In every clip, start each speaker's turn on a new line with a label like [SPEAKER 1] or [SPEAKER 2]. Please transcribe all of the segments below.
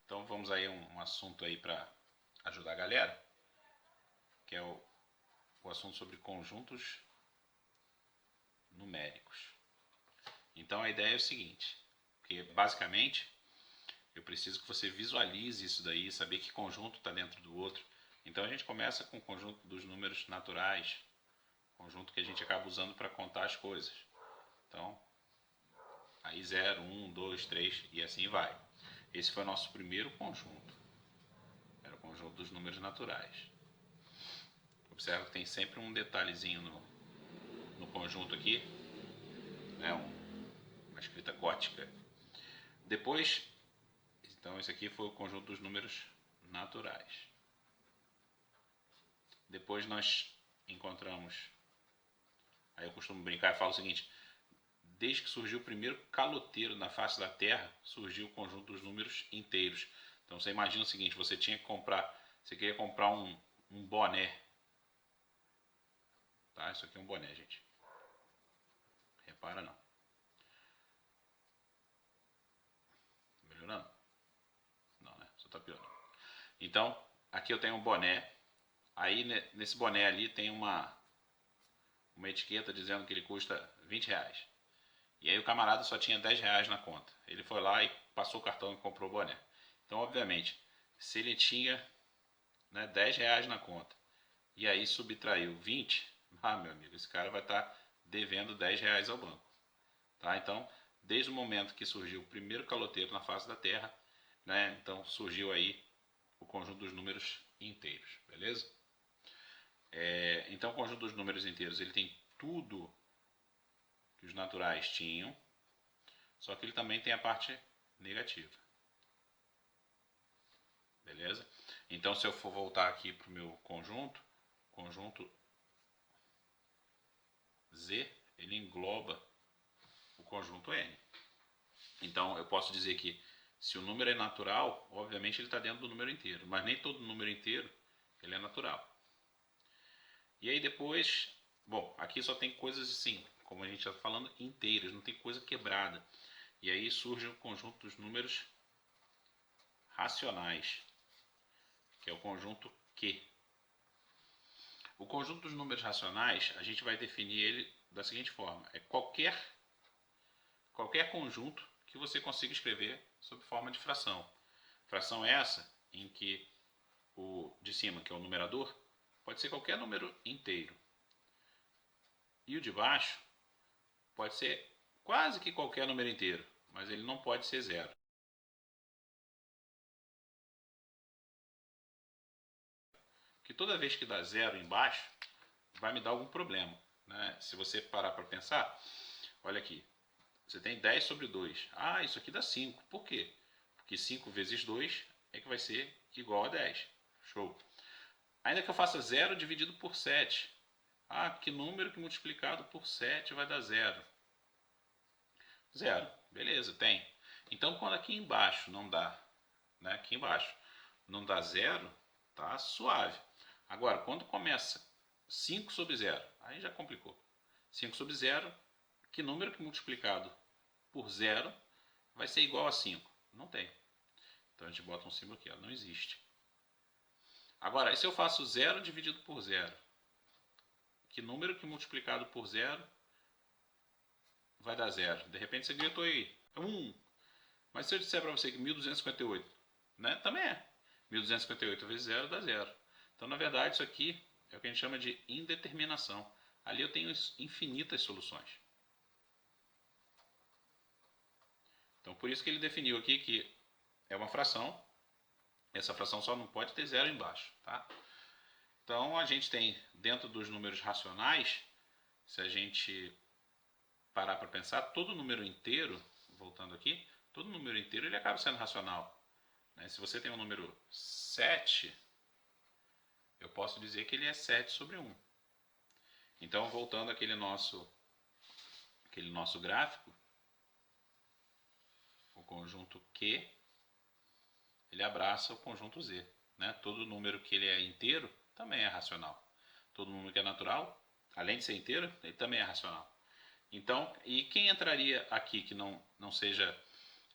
[SPEAKER 1] Então vamos aí um assunto aí para ajudar a galera, que é o assunto sobre conjuntos numéricos. Então a ideia é o seguinte, que basicamente eu preciso que você visualize isso daí, saber que conjunto está dentro do outro. Então a gente começa com o conjunto dos números naturais, conjunto que a gente acaba usando para contar as coisas. Então, aí 0, 1, 2, 3 e assim vai. Esse foi o nosso primeiro conjunto. Era o conjunto dos números naturais. Observa que tem sempre um detalhezinho no conjunto aqui, né? Uma escrita gótica. Depois, então esse aqui foi o conjunto dos números naturais. Depois nós encontramos, aí eu costumo brincar e falo o seguinte, desde que surgiu o primeiro caloteiro na face da Terra, surgiu o conjunto dos números inteiros. Então você imagina o seguinte, você queria comprar um boné. Tá? Isso aqui é um boné, gente. Repara não. Melhorando? Não, né? Só tá piorando. Então, aqui eu tenho um boné. Aí nesse boné ali tem uma etiqueta dizendo que ele custa R$20. E aí o camarada só tinha R$10 na conta. Ele foi lá e passou o cartão e comprou o boné. Então, obviamente, se ele tinha, né, R$10 na conta e aí subtraiu 20, meu amigo, esse cara vai estar devendo R$10 ao banco. Tá? Então, desde o momento que surgiu o primeiro caloteiro na face da Terra, né, então surgiu aí o conjunto dos números inteiros, beleza? Então o conjunto dos números inteiros ele tem tudo que os naturais tinham, só que ele também tem a parte negativa. Beleza? Então se eu for voltar aqui para o meu conjunto Z, ele engloba o conjunto N. Então eu posso dizer que se o número é natural, obviamente ele está dentro do número inteiro, mas nem todo número inteiro ele é natural. E aí depois, bom, aqui só tem coisas assim, como a gente está falando, inteiras, não tem coisa quebrada. E aí surge o conjunto dos números racionais, que é o conjunto Q. O conjunto dos números racionais, a gente vai definir ele da seguinte forma: é qualquer conjunto que você consiga escrever sob forma de fração. Fração essa em que o de cima, que é o numerador, pode ser qualquer número inteiro. E o de baixo pode ser quase que qualquer número inteiro, mas ele não pode ser zero. Porque toda vez que dá zero embaixo, vai me dar algum problema. Né? Se você parar para pensar, olha aqui, você tem 10 sobre 2. Ah, isso aqui dá 5. Por quê? Porque 5 vezes 2 é que vai ser igual a 10. Show. Ainda que eu faça 0 dividido por 7. Ah, que número que multiplicado por 7 vai dar 0? 0. Beleza, tem. Então, quando aqui embaixo não dá, né, aqui embaixo não dá 0, tá suave. Agora, quando começa 5 sobre 0, aí já complicou. 5 sobre 0, que número que multiplicado por 0 vai ser igual a 5? Não tem. Então a gente bota um símbolo aqui, ó, não existe. Agora, se eu faço 0 dividido por 0, que número que multiplicado por 0 vai dar 0? De repente você gritou aí, 1. Mas se eu disser para você que 1258, né, também é. 1258 vezes 0 dá 0. Então, na verdade, isso aqui é o que a gente chama de indeterminação. Ali eu tenho infinitas soluções. Então, por isso que ele definiu aqui que é uma fração. Essa fração só não pode ter zero embaixo. Tá? Então, a gente tem, dentro dos números racionais, se a gente parar para pensar, todo número inteiro, voltando aqui, todo número inteiro ele acaba sendo racional. Se você tem o número 7, eu posso dizer que ele é 7 sobre 1. Então, voltando àquele nosso gráfico, o conjunto Q, ele abraça o conjunto Z. Né? Todo número que ele é inteiro também é racional. Todo número que é natural, além de ser inteiro, ele também é racional. Então, e quem entraria aqui que não seja,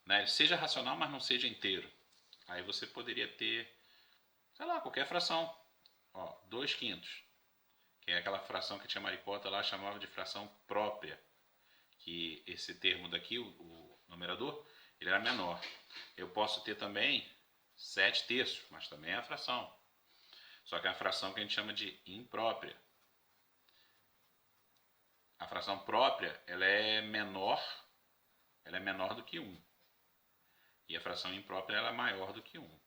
[SPEAKER 1] né, seja racional, mas não seja inteiro? Aí você poderia ter, sei lá, qualquer fração. Ó, 2/5, que é aquela fração que a tia Maricota lá chamava de fração própria. Que esse termo daqui, o numerador, ele era menor. Eu posso ter também 7/3, mas também é a fração. Só que é a fração que a gente chama de imprópria. A fração própria, ela é menor do que 1. E a fração imprópria, ela é maior do que 1.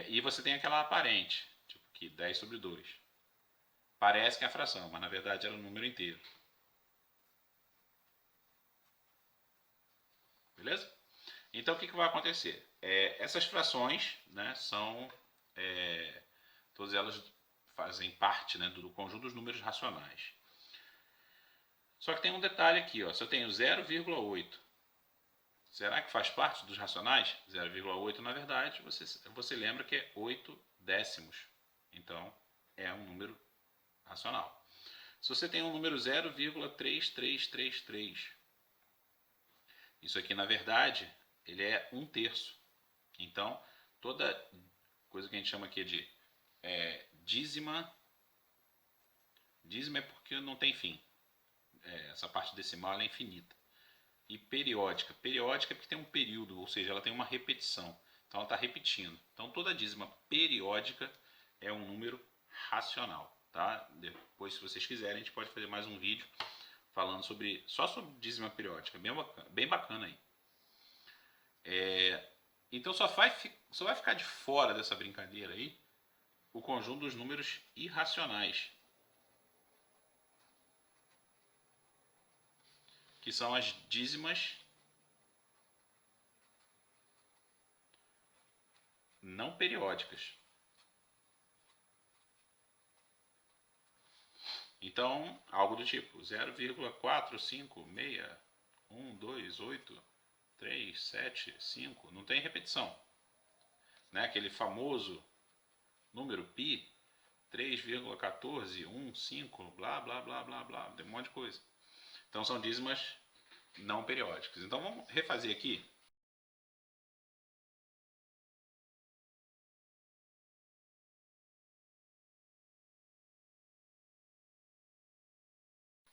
[SPEAKER 1] E você tem aquela aparente, tipo que 10/2. Parece que é a fração, mas na verdade era o número inteiro. Beleza? Então o que vai acontecer? Essas frações, né, são todas elas fazem parte, né, do conjunto dos números racionais. Só que tem um detalhe aqui, ó. Se eu tenho 0,8, será que faz parte dos racionais? 0,8 na verdade você lembra que é 8 décimos. Então é um número racional. Se você tem um número 0,3333, isso aqui na verdade ele é 1/3. Então toda coisa que a gente chama aqui de dízima é porque não tem fim. Essa parte decimal ela é infinita. E periódica é porque tem um período, ou seja, ela tem uma repetição. Então ela está repetindo. Então toda dízima periódica é um número racional. Tá? Depois, se vocês quiserem, a gente pode fazer mais um vídeo falando só sobre dízima periódica. Bem bacana aí. Então só vai ficar de fora dessa brincadeira aí o conjunto dos números irracionais, que são as dízimas não periódicas. Então, algo do tipo 0,456128375, não tem repetição. Né? Aquele famoso número π, 3,1415, blá, blá, blá, blá, blá, tem um monte de coisa. Então são dízimas não periódicas. Então vamos refazer aqui.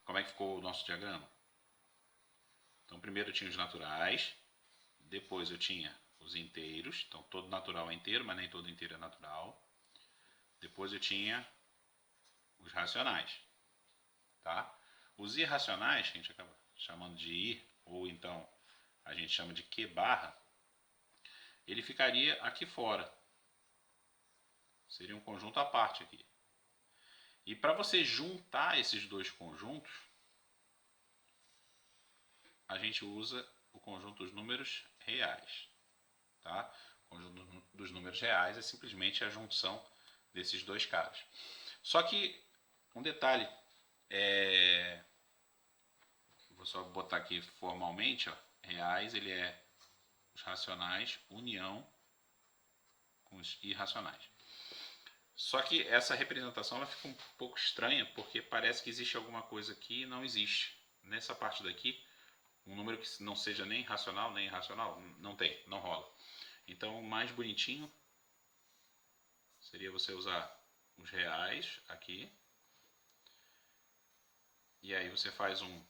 [SPEAKER 1] Como é que ficou o nosso diagrama? Então primeiro eu tinha os naturais, depois eu tinha os inteiros, então todo natural é inteiro, mas nem todo inteiro é natural. Depois eu tinha os racionais, tá? Os irracionais, que a gente acaba chamando de ir, ou então a gente chama de Q barra, ele ficaria aqui fora. Seria um conjunto à parte aqui. E para você juntar esses dois conjuntos, a gente usa o conjunto dos números reais. Tá? O conjunto dos números reais é simplesmente a junção desses dois caras. Só que um detalhe, vou só botar aqui formalmente, ó, reais ele é os racionais, união com os irracionais. Só que essa representação ela fica um pouco estranha, porque parece que existe alguma coisa aqui e não existe. Nessa parte daqui, um número que não seja nem racional nem irracional, não tem, não rola. Então, o mais bonitinho seria você usar os reais aqui. E aí você faz um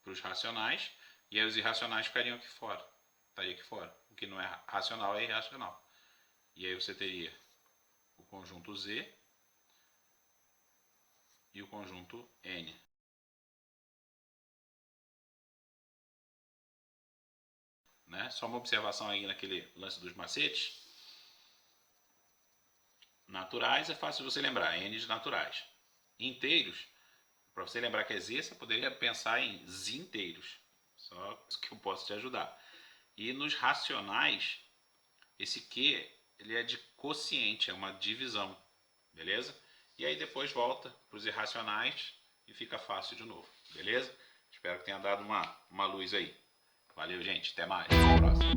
[SPEAKER 1] para os racionais, e aí os irracionais ficariam aqui fora. Estaria aqui fora. O que não é racional é irracional. E aí você teria o conjunto Z e o conjunto N. Né? Só uma observação aí naquele lance dos macetes. Naturais é fácil de você lembrar, N de naturais. Inteiros, para você lembrar que é Z, você poderia pensar em Z inteiros. Só isso que eu posso te ajudar. E nos racionais, esse Q ele é de quociente, é uma divisão, beleza? E aí depois volta para os irracionais e fica fácil de novo, beleza? Espero que tenha dado uma luz aí. Valeu, gente. Até mais. Até a próxima.